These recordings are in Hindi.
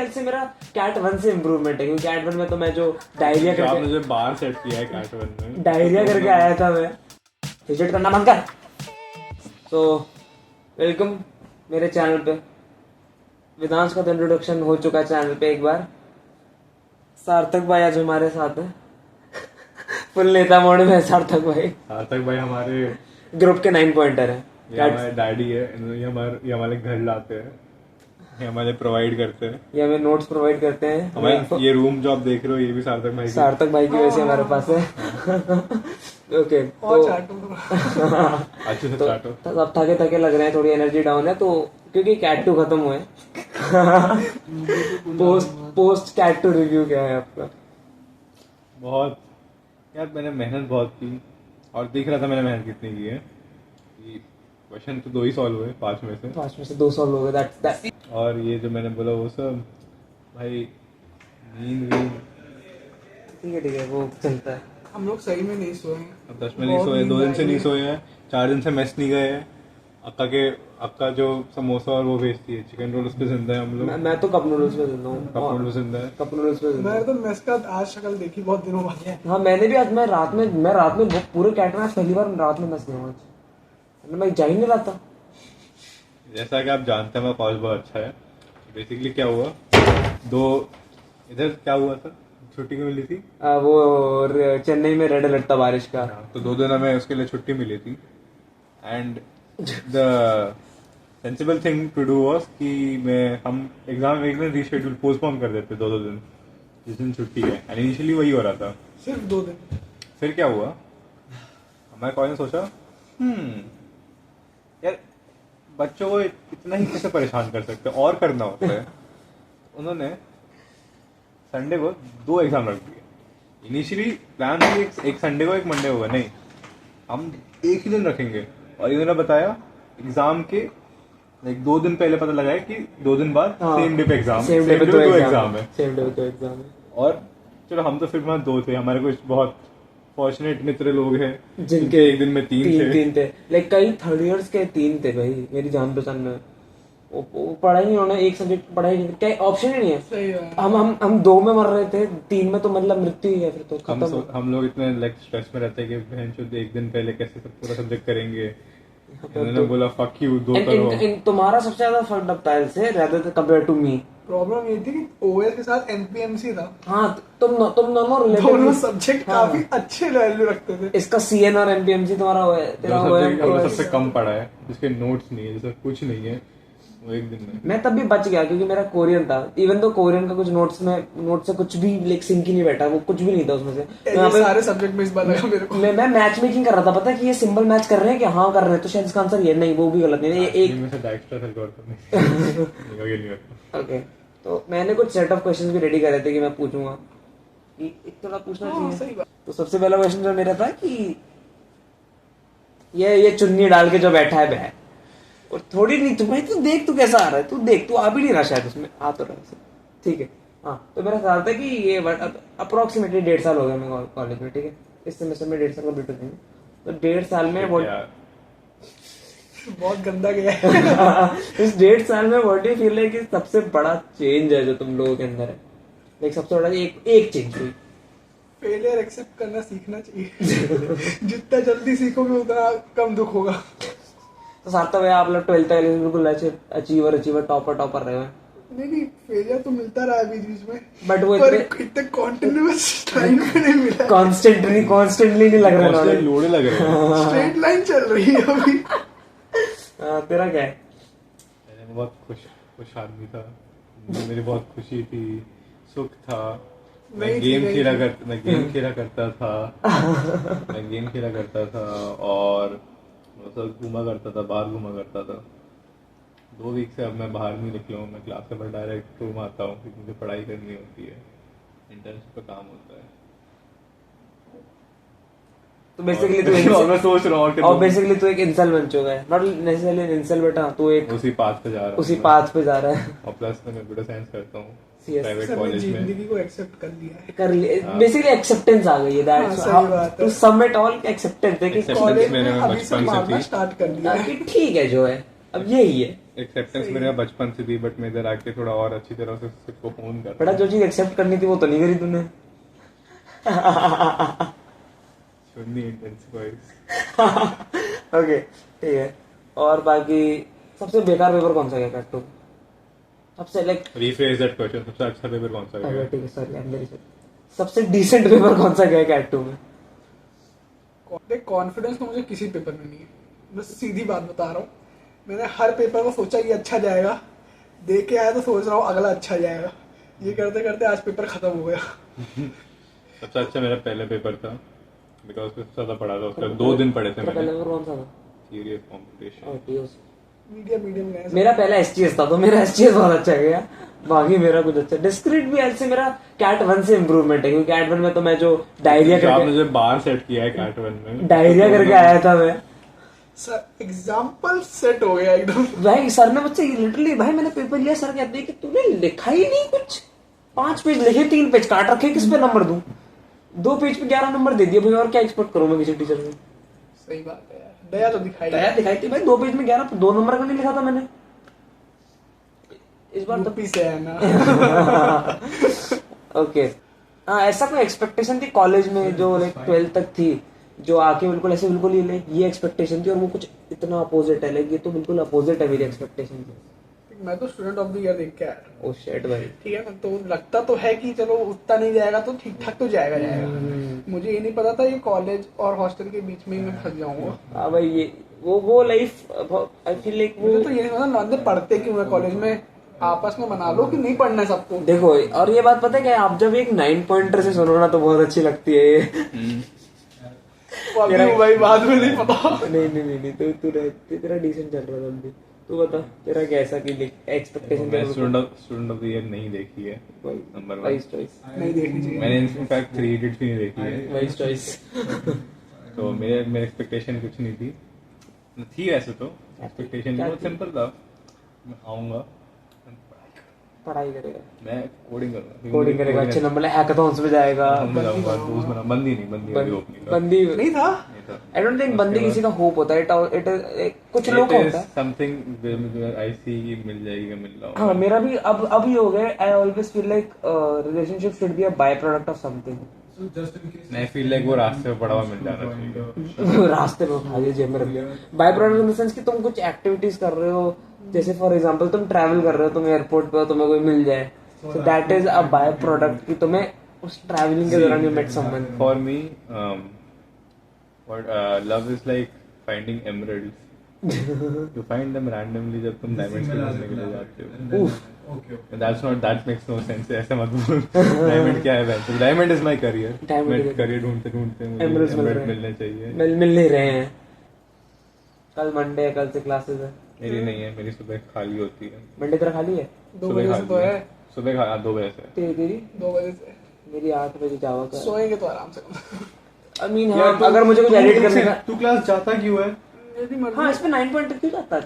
ख्याल से मेरा कैट 1 से इम्प्रूवमेंट है, क्योंकि कैट 1 में तो मैं जो डायरिया करके मुझे बार सेट किया है कैट 1 में, डायरिया करके आया था मैं। विजिट करना बंद कर। तो वेलकम मेरे चैनल पे। वेदांश का तो इंट्रोडक्शन हो चुका है चैनल पे एक बार। सार्थक भाई आज हमारे साथ है फुल नेता मोड में। सार्थक भाई हमारे ग्रुप के 9 पॉइंटर है। ये हमारे डैडी है, ये हमारे घर लाते हैं, ये हमारे प्रोवाइड करते हैं, ये हमें नोट्स प्रोवाइड करते हैं। हमारे ये रूम जो आप देख रहे हो ये भी सार्थक भाई की वजह से हमारे पास है। ओके अच्छे से चाटो। तो अब थके थके लग रहे हैं, थोड़ी एनर्जी डाउन है, तो क्योंकि कैट 2 खत्म हुए। पोस्ट कैट 2 रिव्यू क्या है आपका? बहुत यार मैंने मेहनत बहुत की और दिख रहा था मैंने मेहनत कितनी की है। क्वेश्चन तो 2 ही सॉल्व हुए 5 में से 2 सॉल्व हो गए। और ये जो मैंने बोला वो सब भाई नींद ठीक है वो चलता है। हम लोग सही में नहीं सोए हैं। अब 10 में नहीं सोए, 2 दिन से नहीं सोए हैं, 4 दिन से मेस नहीं गए हैं। अक्का जो समोसा और वो भेजती है चिकन रोल, उस पे जिंदा है हम लोग। मैं तो कप नूडल्स पे जिंदा हूँ। कप नूडल्स जिंदा है। कप नूडल्स पे जिंदा मैं तो मेस का आज शक्ल देखी बहुत दिनों बाद है। हाँ मैंने भी आज मैं रात में पूरे कैट में आज पहली बार रात में मेस गया हूँ। आज मैं जा ही नहीं रहा था। जैसा कि आप जानते हैं मेरा कॉलेज बहुत अच्छा है। बेसिकली क्या हुआ, इधर क्या हुआ था, छुट्टी क्यों मिली थी? वो चेन्नई में रेड अलर्ट था बारिश का। तो 2 दिन हमें उसके लिए छुट्टी मिली थी। And the sensible thing to do was कि हम एग्जाम एक दिन रीशेड्यूल पोस्टपोन कर देते 2 दिन जिस दिन छुट्टी है। एंड इनिशियली वही हो रहा था, सिर्फ 2 दिन। फिर क्या हुआ, हमारे कॉलेज ने सोचा यार बच्चों को इतना ही कैसे परेशान कर सकते हैं और करना होता है। उन्होंने संडे को 2 एग्जाम रख दिए। इनिशियली प्लान थी एक संडे को एक मंडे होगा, नहीं हम एक ही दिन रखेंगे। और इन्होंने बताया एग्जाम के 2 दिन पहले पता लगा है कि 2 दिन बाद सेम डे पे एग्जाम, सेम डे पे 2 एग्जाम है। और चलो हम तो फिर वहाँ 2 थे, हमारे कुछ बहुत फॉर्चुनेट मित्र लोग हैं जिनके एक दिन में 3 थे। लाइक कई 3rd इयर्स के 3 थे भाई मेरी जान पहचान में। वो पढ़ाई नहीं, उन्होंने एक सब्जेक्ट पढ़ाई नहीं, क्या ऑप्शन ही नहीं है। सही है। हम 2 में मर रहे थे, 3 में तो मतलब मृत्यु ही है फिर तो खत्म। हम लोग इतने स्ट्रेस में रहते हैं कि बहन चोद एक दिन पहले कैसे पूरा सब्जेक्ट करेंगे। उन्होंने बोला फक यू 2 करो। तुम्हारा सबसे ज्यादा फक्ड अप था से rather compare to me. Problem ये थी कि ओएस के साथ एनपीएमसी था। हाँ तुम दोनों दोनों सब्जेक्ट काफी अच्छे वैल्यू रखते थे। इसका सीएन और एनपीएमसी तुम्हारा तेरा सबसे कम पढ़ा है, जिसके नोट्स नहीं है, जिसका कुछ नहीं है, वो एक दिन में। मैं तब भी बच गया क्योंकि मेरा कोरियन था। इवन तो कोरियन का कुछ नोट्स से कुछ भी लाइक सिंक ही नहीं बैठा, वो कुछ भी नहीं था उसमें से। सारे सब्जेक्ट में इस बार लगा मेरे को। मैं मैच मेकिंग कर रहा था, पता है कि ये सिंबल मैच कर रहे हैं कि हाँ कर रहे हैं, तो शायद इसका आंसर ये नहीं, वो भी गलत नहीं है। एक में से डायस्ट्रा था। ओके तो मैंने कुछ सेट ऑफ क्वेश्चंस भी रेडी करे थे कि मैं पूछूंगा कि एक थोड़ा पूछना चाहिए। सही बात। तो सबसे पहला क्वेश्चन जो मेरा था कि ये चुन्नी डाल के जो बैठा है वह, और थोड़ी नहीं तू भाई तू देख तू कैसा आ रहा है, तू देख तू आ भी नहीं रहा शायद उसमें, आ तो रहा है। ठीक है हाँ, तो मेरा ख्याल था कि ये अप्रोक्सीमेटली 1.5 साल हो गया मैं कॉलेज में। ठीक है, इस सेमेस्टर में 1.5 साल कंप्लीट हो जाएंगे, तो 1.5 साल में बहुत गंदा गया है। इस 1.5 साल में व्हाट डू फील है कि सबसे बड़ा चेंज है जो तुम लोगों के अंदर है? लाइक सबसे बड़ा एक चेंज हुई। फेलियर एक्सेप्ट करना सीखना चाहिए। जितना जल्दी सीखोगे उतना कम दुख होगा। तो सार्थक भैया आप लोग 12th तक बिल्कुल अचीवर टॉपर रहे हैं। नहीं फेलियर तो मिलता रहा है बीच बीच में, बट वो इतने कॉन्टिन्यूअस टाइम में नहीं मिला। कॉन्स्टेंटली नहीं लग रहा है, लोड़े लग रहे हैं। स्ट्रेट लाइन चल रही है अभी। तेरा क्या है? मैं बहुत खुश आदमी था, मेरी बहुत खुशी थी, सुख था। मैं गेम खेला करता था और मतलब घूमा करता था, बाहर घूमा करता था। 2 वीक से अब मैं बाहर नहीं निकला हूँ, मैं क्लास के बाद डायरेक्ट रूम आता हूँ क्योंकि मुझे पढ़ाई करनी होती है, इंटर्नशिप पे काम होता है। तो बेसिकली मैं सोच रहा हूँ और बेसिकली तू एक इंसल बन चुका है, नॉट नेसेसरली एन इंसल बेटा, तू एक उसी पाथ पे जा रहा है। और प्लस मैं कंप्यूटर साइंस करता हूँ प्राइवेट कॉलेज में। जिंदगी को एक्सेप्ट कर लिया है, बेसिकली एक्सेप्टेंस आ गई है। That's how to sum it all acceptance है कि कॉलेज में अभी से मारना स्टार्ट कर दिया है कि ठीक है जो है अब यही है एक्सेप्टेंस मेरे यहाँ बचपन से थी, बट मैं इधर आके थोड़ा और अच्छी तरह से सबको फोन कर बेटा, जो चीज एक्सेप्ट करनी थी वो तो नहीं करी तूने। शुड नहीं इंटेंसिफाइज। ओके ठीक है। और बाकी सबसे बेकार पेपर कौन सा गया कैट 2? सबसे लाइक रीफ्रेज दैट क्वेश्चन, सबसे अच्छा पेपर कौन सा अरे है? ठीक है sorry, I am very sorry. सबसे डिसेंट पेपर कौन सा गया कैट 2 में? देख कॉन्फिडेंस तो मुझे किसी पेपर में नहीं है, मैं सीधी बात बता रहा हूँ। मैंने हर पेपर को सोचा ये अच्छा जाएगा, दे के आया तो सोच रहा हूँ अगला अच्छा जाएगा। ये करते करते आज पेपर खत्म हो गया। सबसे अच्छा मेरा पहले पेपर था, बिकॉज ज्यादा पढ़ा था उसका, 2 दिन पढ़े थे तेरा पहला मैंने। पेपर कौन सा था? Serious competition. और टीओस। मीडियम गया। मेरा पहला एसटीएस था, तो मेरा एसटीएस बहुत अच्छा गया। बाकी मेरा कुछ अच्छा डिस्क्रीट भी ऐसे मेरा कैट 1 से इम्प्रूवमेंट है, क्योंकि कैट 1 में तो मैं जो डायरिया जो आपने करके जो बार सेट किया है कैट 1 में, डायरिया करके आया था मैं। सर एग्जाम्पल सेट हो गया एकदम। भाई सर ने मुझसे लिटरली, भाई मैंने पेपर लिया, सर कहते हैं कि तूने लिखा ही नहीं कुछ। 5 पेज लिखे, 3 पेज काट रखे, किस पे नंबर दूं? 2 पेज पे 11 नंबर दे दिए भाई, और क्या एक्सपेक्ट करूं मैं किसी टीचर से? सही बात है यार, दया तो दिखाई। दया दिखाई थी भाई, 2 पेज में 11, 2 नंबर का नहीं लिखा था मैंने इस बार तो। यूपी से है ना। ओके हाँ, ऐसा कोई एक्सपेक्टेशन थी कॉलेज में जो लाइक 12th तक थी, जो आके बिल्कुल ऐसे बिल्कुल ये एक्सपेक्टेशन थी, और वो कुछ इतना अपोजिट है, लाइक ये तो बिल्कुल अपोजिट है मेरी एक्सपेक्टेशन से। मैं तो स्टूडेंट ऑफ द ईयर देख के आया था। ओ शिट भाई। ठीक है ना, तो लगता तो है कि चलो उतना नहीं जाएगा तो ठीक ठाक तो जाएगा। मुझे ये नहीं पता था ये कॉलेज और हॉस्टल के बीच में ही मैं फंस जाऊंगा। हाँ भाई, ये वो लाइफ आई फील लाइक वो। मुझे तो ये नहीं पता अंदर पढ़ते क्यों है कॉलेज में, आपस में बना लो कि नहीं पढ़ना है सबको। देखो, और ये बात पता है क्या, आप जब एक 9 पॉइंटर से सुनो ना तो बहुत अच्छी लगती है ये। अभी भाई बाद में नहीं पता। नहीं तो तेरा डिसेंट चल रहा था अभी। तू बता तेरा कैसा की एक्सपेक्टेशन मैं स्टूडेंट ऑफ द ईयर नहीं देखी है, नंबर 1। Vice choice. नहीं देखनी चाहिए। मैंने इनफैक्ट 3 इडियट्स भी नहीं देखी है, वाइस चॉइस। तो मेरे एक्सपेक्टेशन कुछ नहीं थी वैसे तो। एक्सपेक्टेशन बहुत सिंपल था, मैं आऊंगा, पढ़ाई करेगा, मैं कोडिंग करेगा, अच्छे नंबर हैकाथॉन्स में जाएगा। बंदी अभी ओपनिंग बंदी नहीं था। आई डोंट थिंक बंदी किसी का होप होता है। इट कुछ लोग का होता है। समथिंग आई सी मिल जाएगी, मिल रहा हाँ, मेरा भी अब ही हो गया। I always feel like relationship should be a by product of something. मैं फील लाइक वो रास्ते में पड़ा हुआ मिल जाना चाहिए। रास्ते में उठा दिया, जेब में रख लिया। By product in the sense कि तुम कुछ एक्टिविटीज कर रहे हो, जैसे फॉर एग्जांपल तुम ट्रैवल कर रहे हो, तुम एयरपोर्ट पे हो, तुम्हें कोई मिल जाए, so that is a by product कि तुम्हें उस ट्रैवलिंग के दौरान you met someone. For me love is like finding emeralds. You find them randomly जब तुम डायमंड्स के ढूंढने के लिए जाते हो। That makes no sense। ऐसा मत बोल। डायमंड क्या है वैसे? Diamond is my career. मैं करियर ढूंढते मुझे एमरल्ड मिलने चाहिए। मिल नहीं रहे हैं। कल मंडे है, कल से क्लासेस है। मेरी नहीं है, मेरी सुबह खाली होती है। मंडे तेरा खाली है? 2 बजे से तो है। सुबह 2 बजे से। तेरी 2 बजे से मेरी 8 बजे जावा का। सोएंगे तो आराम से। आई मीन हाँ, अगर मुझे कुछ एडिट करने का। तू क्लास जाता क्यों है? हाँ, इसमें 9 पॉइंट क्यों जाता है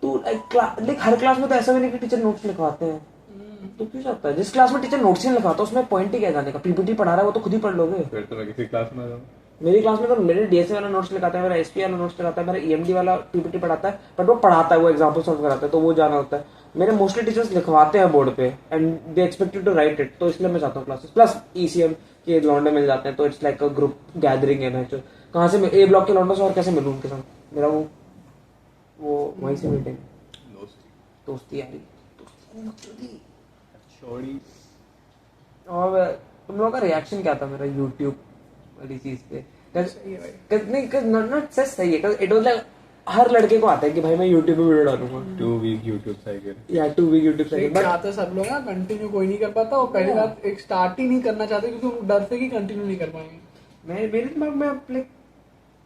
तू लाइक हर क्लास में तो ऐसा भी नहीं कि टीचर नोट्स लिखवाते हैं। तू क्यों जाता है? जिस क्लास में टीचर नोट्स नहीं लिखवाता उसमें पॉइंट ही क्या जाने का? पीपीटी पढ़ा रहा है वो तो खुद ही पढ़ लोगे। फिर तो मैं किसी क्लास में आ जाऊँ। मेरी क्लास में तो मेरे डीएसए वाला नोट्स लिखाता है, मेरा एसपी वाला नोट्स लिखाता है, मेरा ईएमडी वाला पीपीटी पढ़ाता है, बट वो पढ़ाता है, वो एग्जांपल सॉल्व कराता है, तो वो जाना होता है। मेरे मोस्टली टीचर्स लिखवाते हैं बोर्ड पे and they expected to write it, तो इसलिए मैं जाता हूँ क्लासेस। प्लस ईसीएम के लौंडे मिल जाते हैं, तो it's like a group gathering है। मैं कहाँ से ए ब्लॉक के लौंडों से और कैसे मिलूँ उनके साथ? मेरा वो वहीं से मीटिंग दोस्ती यारी छोड़ी। और तुम लोगों का रिएक्शन क्या था मेरा यूट्यूब वाली चीज पे? नॉट सही है। इट वाज लाइक हर लड़के को आता है कि भाई मैं यूट्यूब पे वीडियो डालूंगा। 2 वीक यूट्यूब साइकिल या 2 वीक यूट्यूब साइकिल। बट चाहते सब लोग ना, कंटिन्यू कोई नहीं कर पाता, और पहली बात एक स्टार्ट ही नहीं करना चाहते क्योंकि उनको डर से कि कंटिन्यू नहीं कर पाएंगे। मेरे दिमाग में लाइक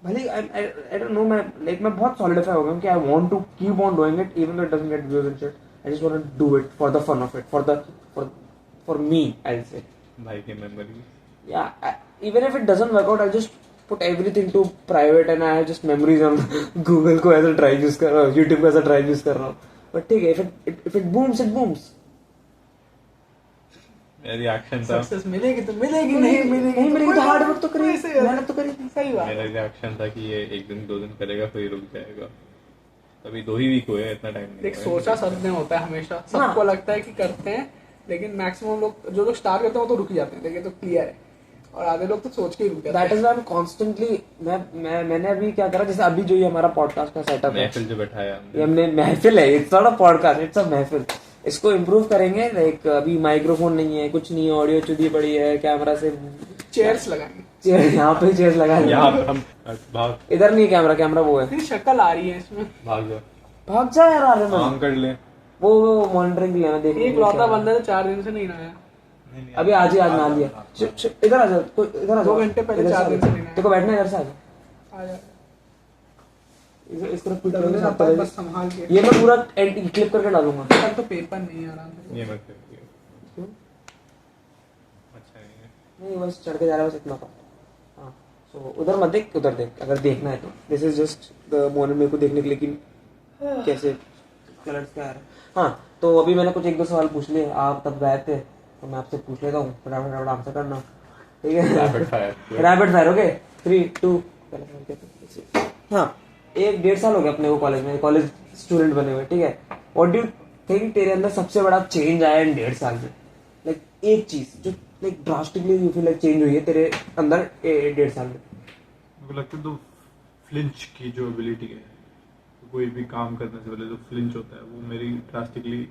भले आई डोंट नो, मैं बहुत सॉलिडिफाई हो गया कि I want to keep on doing it even though it doesn't get views and shit. I just want to do it for the fun of it, for me I say. भाई की memory. Yeah, even if it doesn't work out, I just put everything to private and I have just memories on Google को ऐसा try use कर रहा हूँ, YouTube को ऐसा try use कर रहा हूँ। But ठीक है, if it booms, it booms. मेरा रिएक्शन था, सक्सेस मिलेगी तो मिलेगी, नहीं मिलेगी तो हार्ड वर्क तो करेगी, मेहनत तो करेगी। सही बात। मेरा रिएक्शन था कि ये 1 दिन 2 दिन करेगा फिर रुक जाएगा। अभी 2 ही वीक हुए हैं, इतना टाइम नहीं देख हुआ है। सोचा सबने होता है हमेशा, सबको लगता है कि करते हैं, लेकिन मैक्सिमम लोग जो लोग स्टार्ट करते हैं वो तो रुक ही जाते हैं, देखिए तो क्लियर है, और आधे लोग तो सोच के ही रुक जाते that is why I am constantly मैंने अभी क्या करा, जैसे अभी जो ये हमारा पॉडकास्ट का सेटअप है, महफिल जो बैठाया ये हमने महफिल है, it's not a podcast, it's a महफिल। इसको इम्प्रूव करेंगे, लाइक अभी माइक्रोफोन नहीं है, कुछ नहीं है, ऑडियो चुदी पड़ी है, कैमरा से हैं। चेयर्स लगाएंगे, चेयर यहाँ पे चेयर लगा यहाँ लिया। पे हम भाग इधर नहीं कैमरा, कैमरा वो है, फिर शक्ल आ रही है इसमें। भाग जा, भाग जा यार आरे में। काम कर ले। वो मॉनिटरिंग के लिए मैं देख एक लौता बंदा तो 4 दिन से नहीं नहाया। अभी आज ही आज नहा लिया। इधर आ जा, इधर आ जा। 2 घंटे पहले इधर से 4 दिन से आ जा। नहीं नहाया। तेरे को बैठना है, इधर से आ जा। आ जा, इस तरफ पीट डरने लगा, आता है, बस संभाल के। ये मैं पूरा क्लिप करके डालूंगा। कल तो पेपर नहीं है आराम से। ये मत कर, क्यों? अच्छा नहीं है। नहीं बस चढ़ के जा रहा है, बस इतना पार्ट। हाँ, सो उधर मत देख, उधर देख अगर देखना है तो। This is just the moment मेरे को देखने के लिए कि कैसे कलर्स क्या आ रहा है। हाँ, तो अभी मैंने कुछ 1-2 सवाल पूछ लिए, आप तब गए थे तो मैं आपसे पूछ लेता हूँ, फटाफट आंसर करना, ठीक है? Rapid fire. Rapid fire, okay 3 2। हाँ, 1-1.5 साल हो गया अपने को कॉलेज में, कॉलेज स्टूडेंट बने हुए, ठीक है? व्हाट डू यू थिंक तेरे अंदर सबसे बड़ा चेंज आया इन 1.5 साल में? लाइक एक चीज जो like drastically you feel like change हुई है तेरे अंदर 1.5 साल में। मेरे को लगता है तो फ्लिंच की जो एबिलिटी है, कोई भी काम करने से पहले जो फ्लिंच होता है वो मेरी ड्रास्टिकली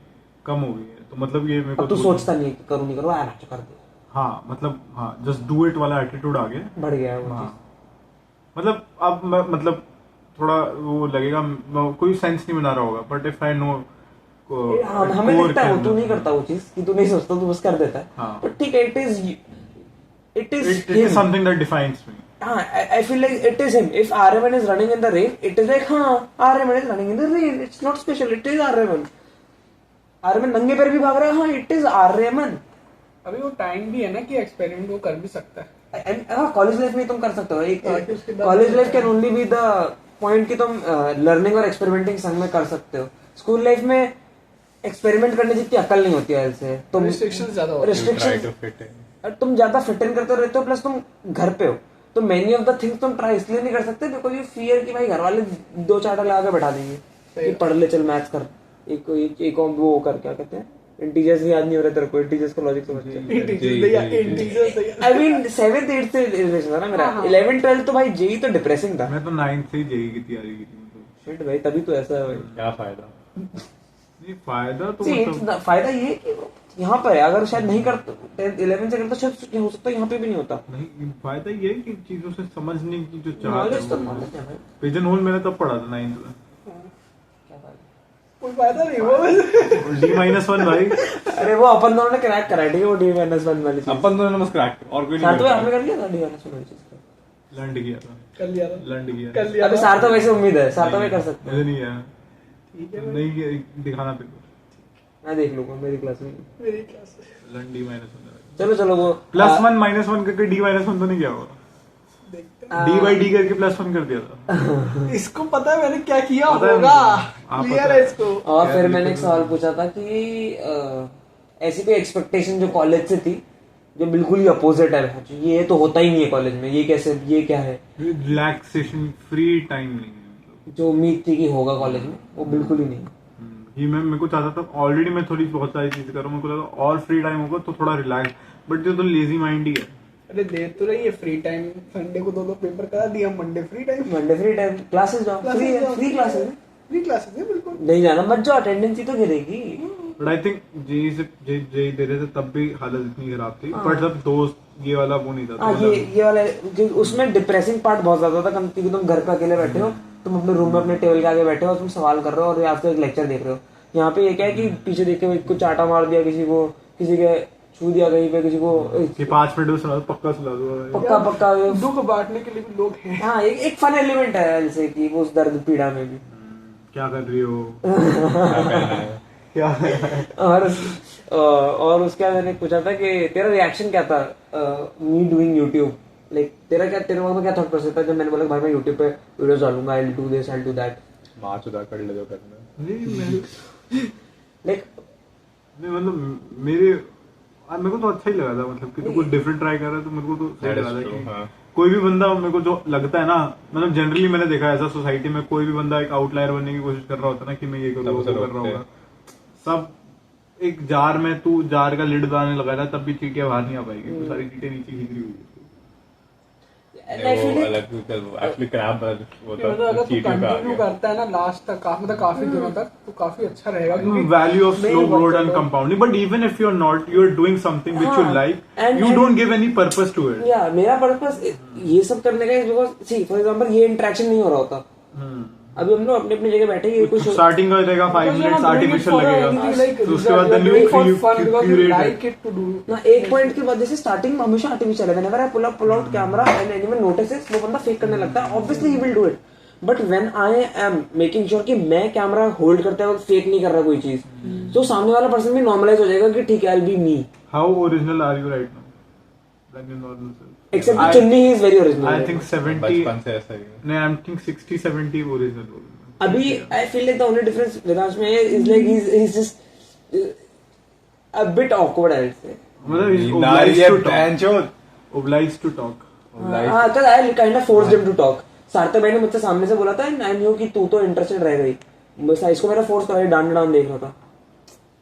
कम हो गई है। तो मतलब ये मेरे को अब तू तो- सोचता नहीं है कि करूँ नहीं करूँ, आया ना कर दे, हाँ मतलब हाँ, जस्ट डू इट वाला एटीट्यूड आ गया। बढ़ गया है वो हाँ चीज। मतलब अब मैं मतलब थोड़ा वो लगेगा, कोई सेंस नहीं बना रहा होगा, बट इफ आई नो हाँ, हमें दिखता है वो, तू नहीं करता वो चीज कि तू नहीं सोचता, तू बस कर देता है। हाँ। बट ठीक है, it is it is something that defines me. I feel like it is him. If Aryaman is running in the rain, it is like, हाँ, Aryaman is running in the rain. It's not special. It is Aryaman. Aryaman नंगे पैर भी भाग रहा है, हाँ, it is Aryaman. अभी वो टाइम भी है ना कि एक्सपेरिमेंट वो कर भी सकता है। And हाँ, कॉलेज लाइफ में तुम कर सकते हो। एक ताकि उसके बाद college life can only be the point कि तुम लर्निंग और एक्सपेरिमेंटिंग संग में कर सकते हो। स्कूल लाइफ में एक्सपेरिमेंट करने जितनी अकल नहीं होती है ऐसे, तुम Restrictions ज्यादा होती हैं। रिस्ट्रिक्शन तुम ज्यादा फिट इन करते रहते हो, प्लस तुम घर पे हो तो मेनी ऑफ द थिंग्स तुम ट्राई इसलिए नहीं कर सकते बिकॉज यू फियर कि भाई घर वाले 2 चाटा लगा के बैठा देंगे कि पढ़ ले, चल मैथ्स कर, एक और वो कर, क्या कहते हैं, इंटीजर्स याद नहीं हो रहा तेरे को, इंटीजर्स का लॉजिक समझ आई मीन 7th 8th से रिलेशन था ना मेरा। 11th 12th तो भाई जेई तो डिप्रेसिंग था। मैं तो 9th से ही जेई की तैयारी की थी। मतलब शिट भाई, तभी तो ऐसा है भाई। क्या फायदा? नहीं फायदा तो See, मतलब it's- फायदा ये है कि यहाँ पर है, अगर शायद नहीं करता 11th से करता शायद हो सकता है यहाँ पे भी नहीं होता। नहीं, फायदा ये है कि चीजों से समझने की जो चाहत नॉलेज तो है नॉलेज है भाई, पिजन होल मैंने तब पढ़ा था 9th में। क्या फायदा। कोई फायदा नहीं वो। D-1 भाई, अरे वो अपन दोनों ने क्रैक करा है, ठीक है, वो D-1 वाली चीज। अपन दोनों ने बस क्रैक और कोई नहीं साथ में करता। आपने कर लिया था D-1 वाली चीज का? लंड किया था, कर लिया था, लंड किया कर लिया अभी था। सार्थक वैसे उम्मीद है, सार्थक में कर सकते हैं। मुझे नहीं है, ठीक है, नहीं किया, दिखाना पे मैं देख लूंगा मेरी क्लास में। मेरी क्लास है। लंड D-1 चलो चलो वो +1 -1 करके D-1 तो नहीं किया होगा, देखते D/D करके +1 कर दिया था। हैं। इसको पता है मैंने क्या किया पता है होगा, मुझे। हाँ, क्लियर पता है है। इसको। और फिर मैंने एक सवाल पूछा था कि ऐसी कोई एक्सपेक्टेशन जो कॉलेज से थी जो बिल्कुल ही अपोजिट है, ये तो होता ही नहीं है कॉलेज में, ये कैसे, ये क्या है, रिलैक्सेशन फ्री टाइम नहीं है मतलब। जो उम्मीद थी कि होगा कॉलेज में वो बिल्कुल ही नहीं। ये मैं मेरे को चाहता था, ऑलरेडी मैं थोड़ी बहुत सारी चीजें कर रहा हूँ, मेरे को लगा और फ्री टाइम होगा तो थोड़ा रिलैक्स, बट ये तो लेजी माइंड ही है। अरे दे तो रही है फ्री टाइम, संडे को 2 पेपर करा दिया, Monday free time, Monday free time, classes जाओ, फ्री है, फ्री क्लासेस है, फ्री क्लासेस है बिल्कुल। नहीं जाना मत जाओ, अटेंडेंस ही तो गिरेगी। बट आई थिंक जेई दे रहे थे तब भी हालत इतनी खराब थी, बट जब दोस्त ये वाला वो नहीं था तो हाँ, मतलब- ये वाला जो उसमें डिप्रेसिंग पार्ट बहुत ज्यादा था, क्योंकि तुम घर पे अकेले बैठे हो, तुम अपने रूम में अपने टेबल के आगे बैठे हो, तुम सवाल कर रहे हो और या फिर एक लेक्चर देख रहे हो। यहाँ पे ये क्या है कि पीछे देख के कुछ चाटा मार दिया किसी को, किसी के छू दिया कहीं पे किसी को, कि 5 मिनट में सुना दो, पक्का सुना दो। पक्का पक्का। दुख बांटने के लिए भी लोग हैं। हाँ, एक फन एलिमेंट है जैसे कि वो उस दर्द पीड़ा में भी। क्या कर रही हो, क्या कहना है? क्या और उसके बाद मैंने पूछा था कि तेरा रिएक्शन क्या था मी डूइंग यूट्यूब, लाइक तेरे दिमाग में क्या थॉट प्रोसेस था जब मैंने बोला भाई मैं यूट्यूब पे वीडियोस डालूंगा, I will do this, I will do that, माँ चुदा कर ले जो करना है। लाइक नहीं मतलब मेरे को तो अच्छा ही लगा था, मतलब कि तू कुछ डिफरेंट ट्राई कर रहा है तो मेरे को तो सही That is लगा था true, कि हाँ। कोई भी बंदा मेरे को जो लगता है ना, मतलब जनरली मैंने देखा है ऐसा सोसाइटी में, कोई भी बंदा एक आउटलायर बनने की कोशिश कर रहा होता है ना कि मैं ये करूँगा वो कर रहा होगा, सब एक जार में तू जार का लिड बनाने लगा था, तब भी चीटियां बाहर नहीं आ पाएगी, तो सारी चीटें नीचे खींच रही होगी। And I feel like actually crap वो मतलब अगर तू कंटिन्यू करता है ना लास्ट तक, मतलब काफी दिनों तक, तो काफी अच्छा रहेगा। Value of slow growth and compounding, but even if you're not, you're doing something which you like, and you don't give any purpose to it. या मेरा पर्पस ये सब करने का बिकॉज सी फॉर एग्जांपल ये इंटरेक्शन नहीं हो रहा होता। अभी हम लोग अपनी अपनी जगह बैठे हैं, ये कुछ स्टार्टिंग का रहेगा 5 मिनट्स आर्टिफिशियल लगेगा, उसके बाद then you like it to do। ना एक पॉइंट के बाद जैसे स्टार्टिंग में हमेशा आर्टिफिशियल है, whenever I pull out camera and anyone notices, वो बंदा फेक करने लगता है, obviously he will do it, but when I am making sure कि मैं कैमरा होल्ड करते वक्त फेक नहीं कर रहा कोई चीज, तो सामने वाला पर्सन भी नॉर्मलाइज हो जाएगा कि ठीक है I'll be me। How original are you right now? Than your normal self? Except that Chunni is very original। I think 70 बचपन से ऐसा ही है। नहीं, I think 60-70 original होगा। अभी I feel like the only difference विराज में is like he's just a bit awkward, I would say। मतलब he's नारी obliged to पैंचो talk। Obliged to talk। हाँ, because I kind of forced him to talk। सार्थक भाई ने मुझसे सामने से बोला था I knew कि तू तो इंटरेस्टेड रह गई, बस इसको मेरा फोर्स करा, डाउन देख रहा था।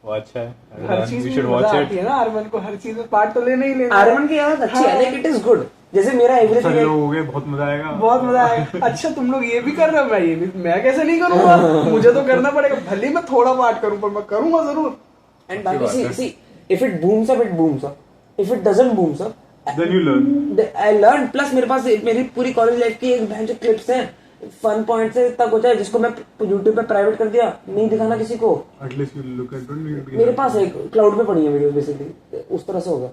वो अच्छा है, हर चीज you में should मजा watch आती it। है ना आर्मन को, हर चीज में पार्ट तो लेना ही लेना। आर्मन की आवाज अच्छी है, लाइक इट इज गुड, जैसे मेरा सभी एवरीथिंग लोग हो गए, बहुत मजा आएगा। बहुत मजा आएगा। अच्छा तुम लोग ये भी कर रहे हो, मैं ये भी, मैं कैसे नहीं करूंगा, मुझे तो करना पड़ेगा, भले ही मैं थोड़ा पार्ट करूं पर मैं करूंगा जरूर। एंड बाकी see if it बूम्स up it बूम्स up, if it doesn't बूम्स up Then you learn। I learn. Plus मेरे पास मेरी पूरी कॉलेज लाइफ की एक बहन जो क्लिप्स हैं फन पॉइंट से तक होता है, जिसको मैं यूट्यूब पे प्राइवेट कर दिया, नहीं दिखाना किसी को। At least you look at it। मेरे पास एक क्लाउड पे पड़ी है वीडियो, बेसिकली उस तरह से होगा।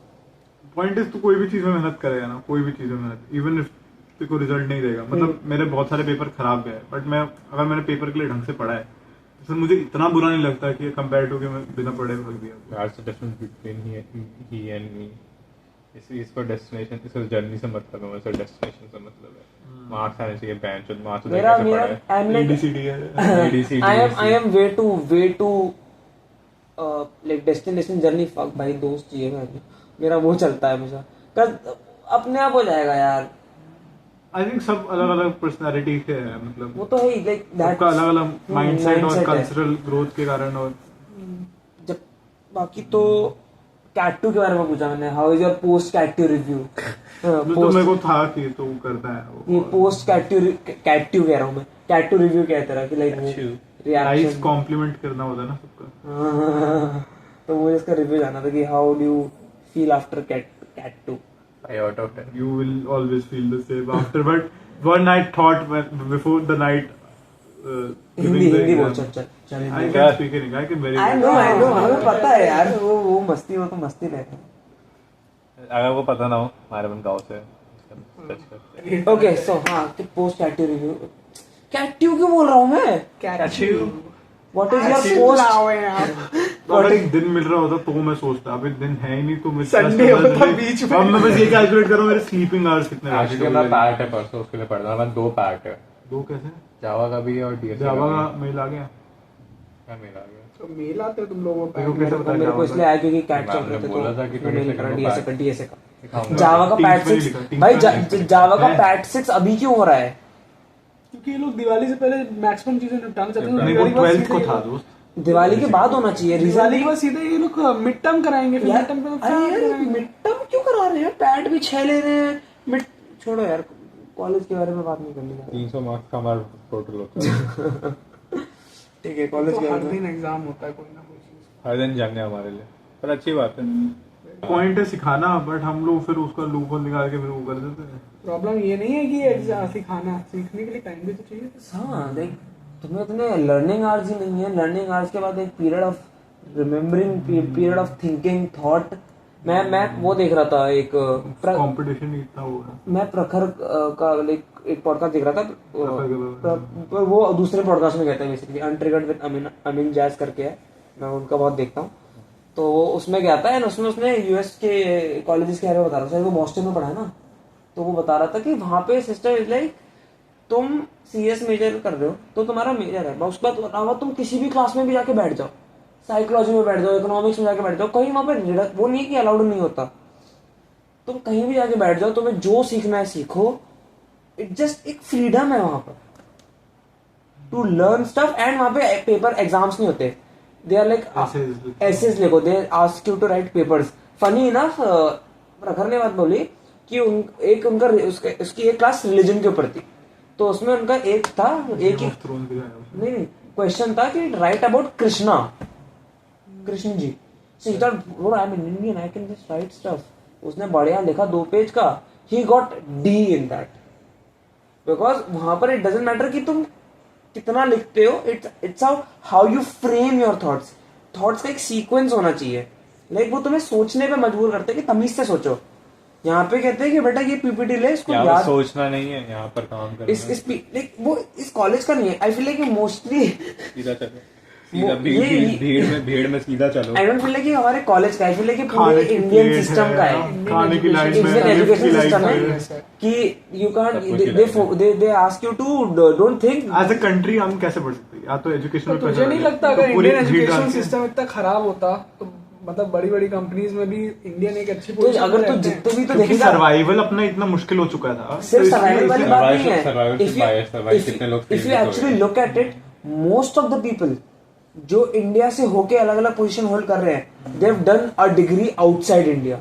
पॉइंट इज, तू कोई भी चीज में मेहनत करेगा ना, कोई भी चीज में मेहनत, इवन इफ तेरे को रिजल्ट नहीं देगा, मतलब मेरे बहुत सारे पेपर खराब गए, बट मैं अगर मैंने पेपर के लिए ढंग से पढ़ा है तो मुझे इतना बुरा नहीं लगता कि कंपेयर टू कि मैं बिना पढ़े भाग दिया। That's the difference between he and me। इसको डेस्टिनेशन, इसको जर्नी से मतलब है, मुझे डेस्टिनेशन से मतलब है। मार्क्स आने चाहिए, बेंच मार्क्स तो मेरा कैसे मेरा पढ़ा है, आई एम लाइक ABCD है। ADCD, I am way too like destination journey fuck भाई, दोस्त चाहिए मेरा वो चलता है हमेशा, कर अपने आप हो जाएगा यार। आई थिंक सब अलग अलग पर्सनालिटी के है, मतलब वो तो है ही, लाइक सबका अलग अलग माइंडसेट और कल्चरल ग्रोथ के कारण। और जब बाकी तो कैट2 के बारे में पूछा मैंने, how is your post CAT two review? तो मेरे को था कि तो करता है वो। ये पोस्ट कैट2 कह रहा हूँ मैं, कैट2 रिव्यू क्या है तेरा कि लाइक नाइस रिएक्शन कॉम्प्लीमेंट करना होता है ना सबका। तो मुझे इसका रिव्यू जानना था कि how do you feel after CAT two? 5 out of 10। You will always feel the same after, but one night thought before the night Hindi बोल, चल I can speak in English, I can very I know हमें पता है यार, वो मस्ती, वो तो मस्ती रहता है। अगर वो पता ना हो, हमारे बन गाँव से टच करते हैं। ओके सो हाँ, पोस्ट कैट2 रिव्यू, कैट2 क्यों बोल रहा हूँ मैं? What is your post? अगर एक दिन मिल रहा होता तो मैं सोचता, अभी दिन है ही नहीं तो मैं संडे होता बीच में। अब मैं बस ये कैलकुलेट करूँ मेरे स्लीपिंग आवर्स कितने हैं। एक्चुअली मेरा पैट है परसों, उसके लिए पढ़ना, मैं 2 पैट है, दो कैसे? जावा का भी है और डीएस जावा का मेल आ गया। का मेरा आ गया। तो मेल आते हो तुम लोगों को देखो कैसे पता मेरे को इसलिए आया क्योंकि कैट चल मैंने रहे थे, बोला था कि तो मेल 20 करा सेकंड डीएसए का दिखाऊंगा। जावा का पैट Teams में 6 लिखा, Teams भाई, में लिखा। जावा का है। पैट 6 अभी क्यों हो रहा है? क्योंकि ये लोग दिवाली से पहले मैक्सिमम चीजें निपटाना चाहते हैं। नहीं, वो 12th को था दोस्त। दिवाली के बाद होना चाहिए दिवाली के रीजन। बाद सीधे ये लोग मिड टर्म कराएंगे, फिर मिड टर्म अरे मिड टर्म क्यों करा रहे हैं? पैट भी 6 ले रहे हैं, मिड छोड़ो यार, कॉलेज के बारे में बात नहीं करनी है। 300 मार्क्स का हमारा टोटल होता है। ठीक है, कॉलेज के हर बारे में दिन एग्जाम होता है कोई ना कोई चीज। हर दिन जंग है हमारे लिए, पर अच्छी बात है। पॉइंट है सिखाना, बट हम लोग फिर उसका लूप निकाल के फिर वो कर देते हैं। प्रॉब्लम ये नहीं है कि एग्जाम सिखाना, सीखने के लिए टाइम भी तो चाहिए। हाँ देख, तुम्हें इतने लर्निंग आवर्स ही नहीं है, लर्निंग आवर्स के बाद एक period of remembering, period of thinking, thought. मैं वो देख रहा था एक कंपटीशन इतना हुआ है। मैं प्रखर का लाइक एक पॉडकास्ट देख रहा था, वो दूसरे पॉडकास्ट में कहते हैं basically, untriggered with Amin jazz करके है, मैं उनका बहुत देखता हूँ। तो उसमें क्या आता है, उसमें उसने यूएस के कॉलेजेस के बारे में बता रहा था, वो बॉस्टन में पढ़ा है ना, तो वो बता रहा था कि वहाँ पे सिस्टम इज लाइक, तुम सीएस मेजर कर रहे हो तो तुम्हारा मेजर है, उसके बाद अलावा तुम किसी भी क्लास में भी जाके बैठ जाओ, साइकोलॉजी में बैठ जाओ, इकोनॉमिक्स में जाके बैठ जाओ, कहीं वहाँ पे वो नहीं है कि अलाउड नहीं होता। तुम कहीं भी जाके बैठ जाओ, तुम्हें जो सीखना है सीखो, इट जस्ट एक फ्रीडम है वहां पर टू लर्न स्टफ। एंड वहां पे पेपर एग्जाम्स नहीं होते, दे आर लाइक एसेज लिखो, they ask you to write papers. Funny enough Prakhar ने बात बोली कि उसकी एक क्लास रिलीजन के ऊपर थी, तो उसमें उनका एक था, एक ही नहीं क्वेश्चन था कि write about Krishna ji. So he thought bro I am an Indian, I can just write stuff. उसने बढ़िया लिखा 2 पेज का, he got D in that, because वहां पर इट डजेंट मैटर कि तुम कितना लिखते हो, it's how you frame your thoughts. Thoughts का एक सीक्वेंस होना चाहिए, लाइक वो तुम्हें सोचने पे मजबूर करते हैं कि तमीज से सोचो। यहाँ पे कहते हैं कि बेटा ये पीपीटी ले, इसको याद सोचना नहीं है, यहाँ पर काम करना वो इस कॉलेज का नहीं है। आई फील लाइक मोस्टली सीधा चलो, सीधा भीड़ में सीधा चलो। आई डोंट फील लाइक हमारे कॉलेज का, आई फील लाइक पूरे इंडियन सिस्टम का है, खाने की लाइन में इंडियन एजुकेशन सिस्टम है कि you can't, they ask you to don't think as a country हम कैसे बढ़ सकते हैं। या तो एजुकेशन तो तुझे नहीं लगता अगर इंडियन एजुकेशन सिस्टम इतना खराब होता तो मतलब बड़ी बड़ी कंपनीज में भी इंडियन एक अच्छी पोजीशन अगर तू जितने भी तो क्योंकि देखेगा, सर्वाइवल अपना इतना मुश्किल हो चुका था। सिर्फ सर्वाइवल वाली बात नहीं Survival, कितने लोग है। If you actually look at it, most of the people जो इंडिया से होके अलग अलग पोजीशन होल्ड कर रहे हैं, they have done a degree outside India,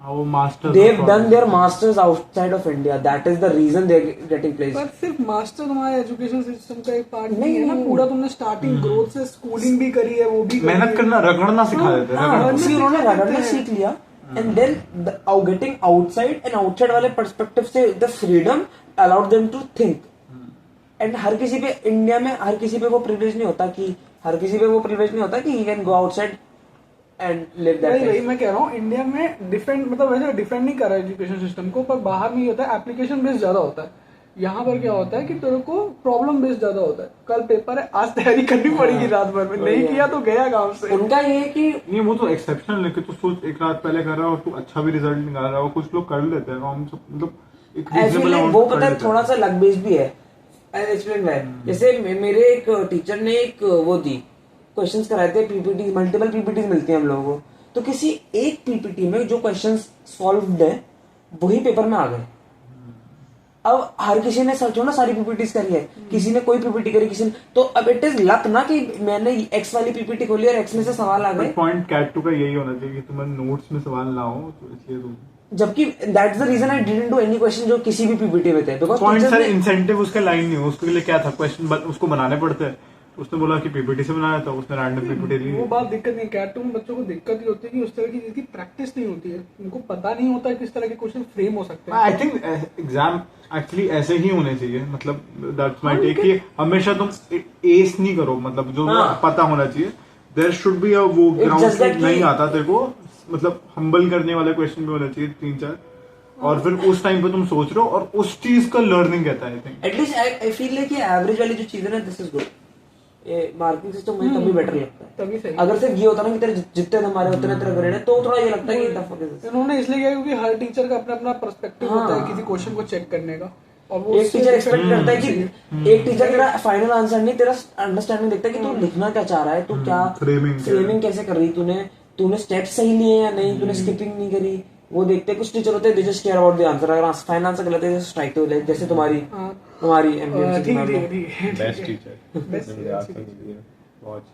वो masters, they have done their masters outside of India. That is the reason they are getting placed. पर सिर्फ मास्टर तुम्हारे एजुकेशन सिस्टम का एक पार्ट नहीं है ना, पूरा तुमने स्टार्टिंग ग्रोथ से स्कूलिंग भी करी है, वो भी मेहनत करना, रगड़ना सिखा देते हैं। उसी उन्होंने रगड़ना सीख लिया, and then getting outside and outside वाले perspective से the freedom allowed them to think. And हर किसी पे इंडिया में हर किसी पे वो प्रिविलेज नहीं होता कि he can go outside and live that वही life. मैं कह रहा हूँ, इंडिया में डिफरेंट मतलब वैसे डिफरेंट नहीं कर रहा है एजुकेशन सिस्टम को, पर बाहर में ये होता है एप्लीकेशन बेस्ड ज्यादा होता है। यहाँ पर क्या होता है कि तेरे को प्रॉब्लम बेस्ड ज्यादा होता है, कल पेपर है आज तैयारी करनी पड़ेगी रात भर में, नहीं किया तो गया काम से। उनका ये है कि नहीं, वो तो एक्सेप्शनल है कि तू सोच एक रात पहले कर रहा हो, तू अच्छा भी रिजल्ट निकाल रहा हो, कुछ लोग कर लेते हैं, हम सब मतलब एक I feel reasonable like amount वो कर पता है लेते हैं। थोड़ा सा लक बेस्ड भी है। I explain why. जैसे मेरे एक टीचर ने एक वो दी, क्वेश्चंस कराए थे, पीपीटी, मल्टीपल पीपीटीज मिलती हैं हम लोगों को, तो किसी एक पीपीटी में जो क्वेश्चंस सॉल्व्ड है वही पेपर में आ गए। अब हर किसी ने सोचो ना सारी पीपीटीज करी है, किसी ने कोई पीपीटी करी, किसी ने, तो अब इट इज लक ना कि मैंने एक्स वाली पीपीटी खोली और एक्स में से सवाल आ गए। पॉइंट कैट 2 का यही होना चाहिए कि तुम्हारे नोट्स में सवाल ना हो, तो इसलिए तुम, जबकि that's the reason I didn't do any question जो किसी भी पीपीटी में थे, बिकॉज़ पॉइंट सर इंसेंटिव उसका लाइन नहीं हो, उसके लिए क्या था, क्वेश्चन उसको बनाने पड़ते हैं। उसने बोला कि पीपीटी से बनाया था, उसने रैंडम पीपीटी ली। वो बात दिक्कत नहीं, कैट टू में बच्चों को दिक्कत ही होती है कि उस तरह की जिसकी प्रैक्टिस नहीं होती है, उनको पता नहीं होता किस तरह के क्वेश्चन फ्रेम हो सकते हैं। आई थिंक एग्जाम एक्चुअली ऐसे ही होने चाहिए, मतलब दैट्स माय टेक कि हमेशा तुम एस नहीं करो, मतलब जो पता होना चाहिए, देयर शुड बी अ वो ग्राउंड नहीं आता तेरे को, मतलब हम्बल करने वाले क्वेश्चन भी होने चाहिए 3-4, और फिर उस टाइम पे तुम सोच रहे हो और उस चीज का लर्निंग कहता है। I think at least I feel like ये एवरेज वाली जो चीज है ना, दिस इज गुड। ये मार्किंग सिस्टम मुझे तभी बेटर लगता है, तभी सही। अगर सिर्फ ये होता ना कि तेरे जितने नंबर है उतने तेरा ग्रेड है, तो थोड़ा ये लगता है कि the fuck is this? इन्होंने इसलिए किया क्योंकि हर टीचर का अपना अपना पर्सपेक्टिव होता है किसी क्वेश्चन को चेक करने का, और वो एक टीचर एक्सपेक्ट करता है कि एक टीचर तेरा फाइनल आंसर नहीं, तेरा अंडरस्टैंडिंग देखता है कि तू लिखना क्या चाह रहा है, तू क्या फ्रेमिंग कैसे कर रही, तूने स्टेप्स सही लिए या नहीं, तूने स्किपिंग नहीं करी, वो देखते। कुछ टीचर होते हैं they just care about the answer, अगर फाइनल आंसर गलत है स्ट्राइक तो जैसे तुम्हारी एमबीएमसी की बेस्ट टीचर बहुत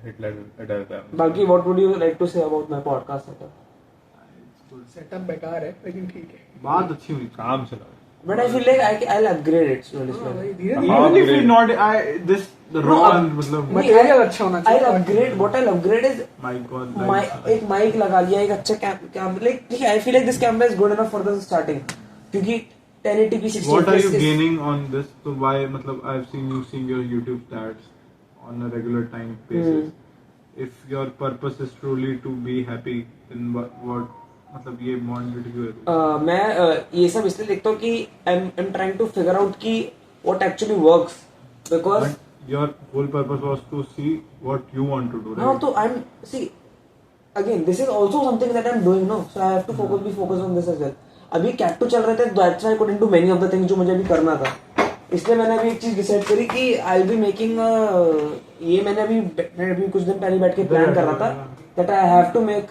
हिटलर। बाकी what would you like to say about my podcast setup? Setup बेकार है लेकिन ठीक है, बात अच्छी हुई, काम चला। But I feel like I'll upgrade it slowly. even if we not this the raw मतलब मटेरियल अच्छा होना चाहिए। I'll upgrade. What I'll upgrade is my god एक माइक लगा लिया, एक अच्छा कैमरा, लाइक ठीक है। I feel like this camera is good enough for the starting, क्योंकि 1080p 60 what are you gaining on this? So why मतलब I've seen you seeing your YouTube stats on a regular time basis. If your purpose is truly to be happy, then what मतलब ये bonded क्यों है? मैं ये सब इसलिए लिखता हूँ कि I'm trying to figure out कि what actually works, because But your whole purpose was to see what you want to do, right? no, तो I'm see again this is also something that I'm doing now, so I have to be focused on this as well. अभी कैट 2 चल रहे थे, that's why I couldn't do many of the things जो मुझे अभी करना था, इसलिए मैंने अभी एक चीज डिसाइड करी कि आई विल बी मेकिंग ये मैंने अभी कुछ दिन पहले बैठ के प्लान कर रहा था that I have to make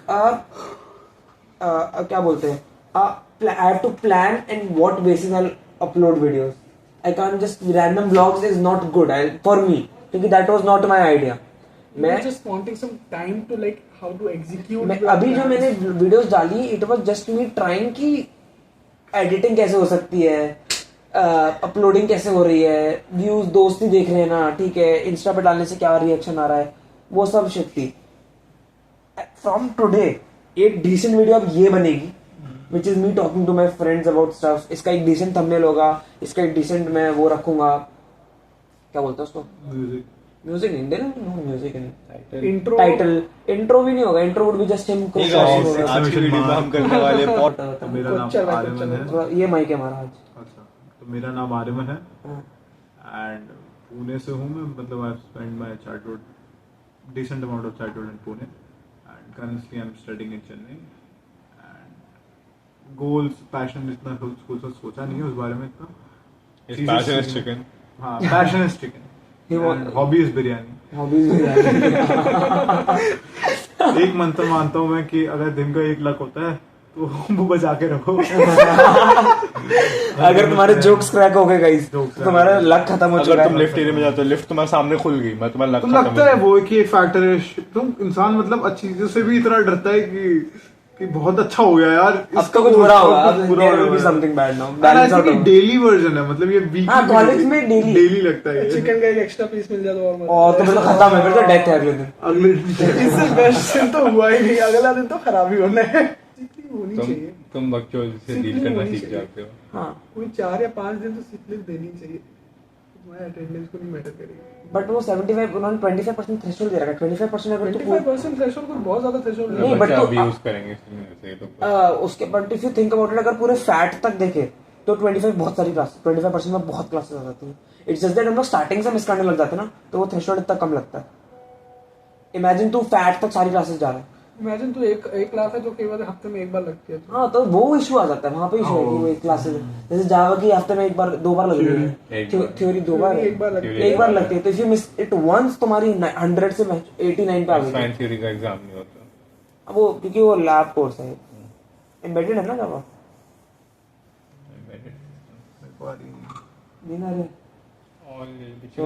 क्या बोलते हैं I have to plan and what basis I upload videos I can't just random vlogs is not good for me क्योंकि that was not my idea मैं just wanting some time to like how to execute मैं your अभी जो plans. मैंने वीडियोस डाली it was just me trying कि एडिटिंग कैसे हो सकती है अपलोडिंग कैसे हो रही है व्यूज दोस्त ही देख रहे हैं ना ठीक है इंस्टा पे डालने से क्या रिएक्शन आ रहा है वो सब शिट थी फ्रॉम टुडे एक डिसेंट वीडियो अब ये बनेगी which is me talking to my friends about stuff इसका एक डिसेंट थंबनेल होगा इसका एक डिसेंट मैं वो रखूंगा क्या बोलते हैं उसको music Indian music Intro. Title intro भी नहीं होगा intro would be just him आज की वीडियो में हम करने वाले पॉट तो मेरा कुछ नाम चल रहा है, आर्यमन कुछ चल है। ये माइक है हमारा आज अच्छा, तो मेरा नाम आर्यमन है हाँ। एंड पुणे से हूँ मैं, मतलब I spend my childhood decent amount of childhood in Pune and currently I am studying in Chennai and goals passion इतना कुछ सोचा नहीं है उस बारे में इतना। His passion is chicken. हाँ, passion is chicken, hobby is biryani. Hobbies एक मंत्र मानता हूँ मैं कि अगर दिन का 1 लाख होता है तो वो बचा के रखो। अगर तुम्हारे जोक्स क्रैक हो गए गाइस तो Jokes तुम्हारा लक खत्म हो चुका अगर है तुम लिफ्ट एरिया में जाते हो लिफ्ट तुम्हारे सामने खुल गई मैं तुम्हारा तुम लगता है वो कि एक फैक्टर है, तुम इंसान मतलब अच्छी चीजों से भी इतना डरता है कि बहुत अच्छा हो गया यार, अब तो कुछ बुरा होगा अब there will be something bad now balance out होगा डेली वर्जन है, मतलब ये वीक हाँ, college में daily। डेली लगता है ये। चिकन का एक एक्स्ट्रा पीस मिल जाए तो और मजा और तो फिर तो खत्म है फिर तो डेथ है अगले दिन अगले दिन इससे बेस्ट दिन तो हुआ ही नहीं, अगला दिन तो खराब ही होना है। जितनी होनी चाहिए तुम बच्चों से डील करना सीख जाते हो। हाँ कोई 4 या 5 दिन तो सिक लीव देनी चाहिए, तुम्हारे अटेंडेंस को नहीं मैटर करेगी। बट वो 75 उन्होंने 25% थ्रेशोल्ड दे रखा है 25% अगर तो 25% थ्रेशोल्ड कोई बहुत ज्यादा थ्रेशोल्ड नहीं, नहीं but बच्चे तो- अभी यूज करेंगे इसलिए तो उसके but if you think about it अगर पूरे फैट तक देखे तो 25 बहुत सारी क्लास 25% में बहुत क्लासेस आ जाती हैं। इट्स जस्ट दैट हम लोग स्टार्टिंग से मिस करने लग जाते हैं ना तो वो थ्रेशोल्ड इतना कम लगता है। इमेजिन तू फैट तक सारी क्लासेस जा रहा है इमेजिन तू एक क्लास है जो केवल हफ्ते में एक बार लगती है। हाँ तो वो इशू आ जाता है वहां पे इशू है कि वो एक क्लासेस जैसे जावा की हफ्ते में एक बार 2 बार लग रही एक है बार। थ्योरी 2 बार एक बार लगती एक बार लगती है तो if you miss it once तुम्हारी 100 से 89 पे आ गई साइंस थ्योरी का एग्जाम नहीं होता। अब वो क्योंकि वो लैब कोर्स है एम्बेडेड है ना जावा नहीं ना रे तो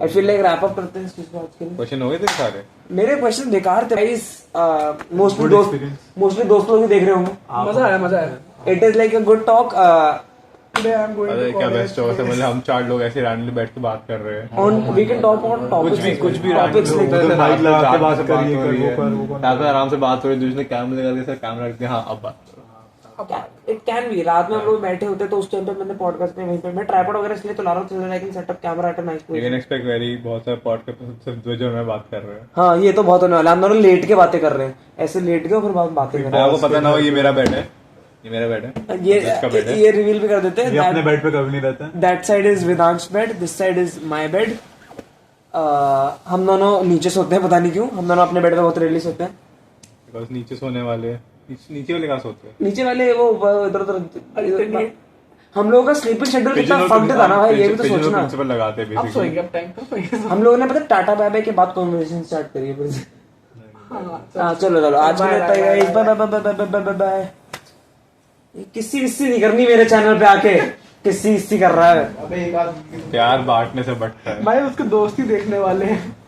I feel like wrap up करते हैं इस चीज को आज के लिए। क्वेश्चन हो गए थे सारे? मेरे क्वेश्चन बेकार थे गाइस मोस्टली Good दोस्त experience. मोस्टली दोस्त लोग ही देख रहे होंगे मजा आया। It is like a good talk today I am going अरे टू क्या बेस्ट हो मतलब हम 4 लोग ऐसे रैंडमली बैठ के बात कर रहे हैं। On we can talk on topics कुछ भी टॉपिक्स random लाइक लोग हैं। माइक लगा के रात बात में करिए हो रही है। कर वो कर रात में आराम से बात हो रही है, दूसरे ने कैमरा लगा दिया, सर कैमरा रख दिया, हाँ अब बात करो। इट कैन बी रात में हम लोग बैठे होते तो उस टाइम पे मैंने पॉडकास्ट में वहीं पे मैं ट्राइपॉड वगैरह इसलिए तो ला रहा हूं I can set up camera at a nice you can expect very बहुत सारे पॉडकास्ट सिर्फ दो जन में बात कर रहे हैं। हाँ ये तो बहुत होने वाला है हम दोनों लेट के बातें कर रहे हैं ऐसे लेट के और फिर बातें कर रहे आपको पता ना हो ये मेरा बेड है, ये मेरा बेड है, हैं इसका बेड है। ये रिवील भी कर देते ये अपने हैं बेड पे कभी नहीं रहता है। That side is Vedansh bed this side is my bed हम दोनों नीचे सोते हैं पता नहीं क्यों हम दोनों अपने बेड पे बहुत रेयरली सोते हैं बिकॉज नीचे सोने वाले नीचे वाले कहाँ सोते हैं? नीचे वाले वो इधर उधर हम लोगों का स्लीपिंग शेड्यूल कितना Pigeonhole फंक्ड था ना भाई ये भी तो pigeonhole सोचना principle लगाते हैं अब basically। सोएंगे, अब टाइम पर सोएंगे। हम लोगों ने पता टाटा बाय बाय के बाद कॉन्वर्सेशन स्टार्ट करी है फिर से हाँ चलो चलो आज के लिए bye bye bye bye bye bye bye bye किस्सी विस्सी नहीं करनी मेरे चैनल पे आके किस्सी विस्सी कर रहा है अबे एक आध प्यार बांटने से बढ़ता है। भाई उसके दोस्त ही देखने वाले हैं।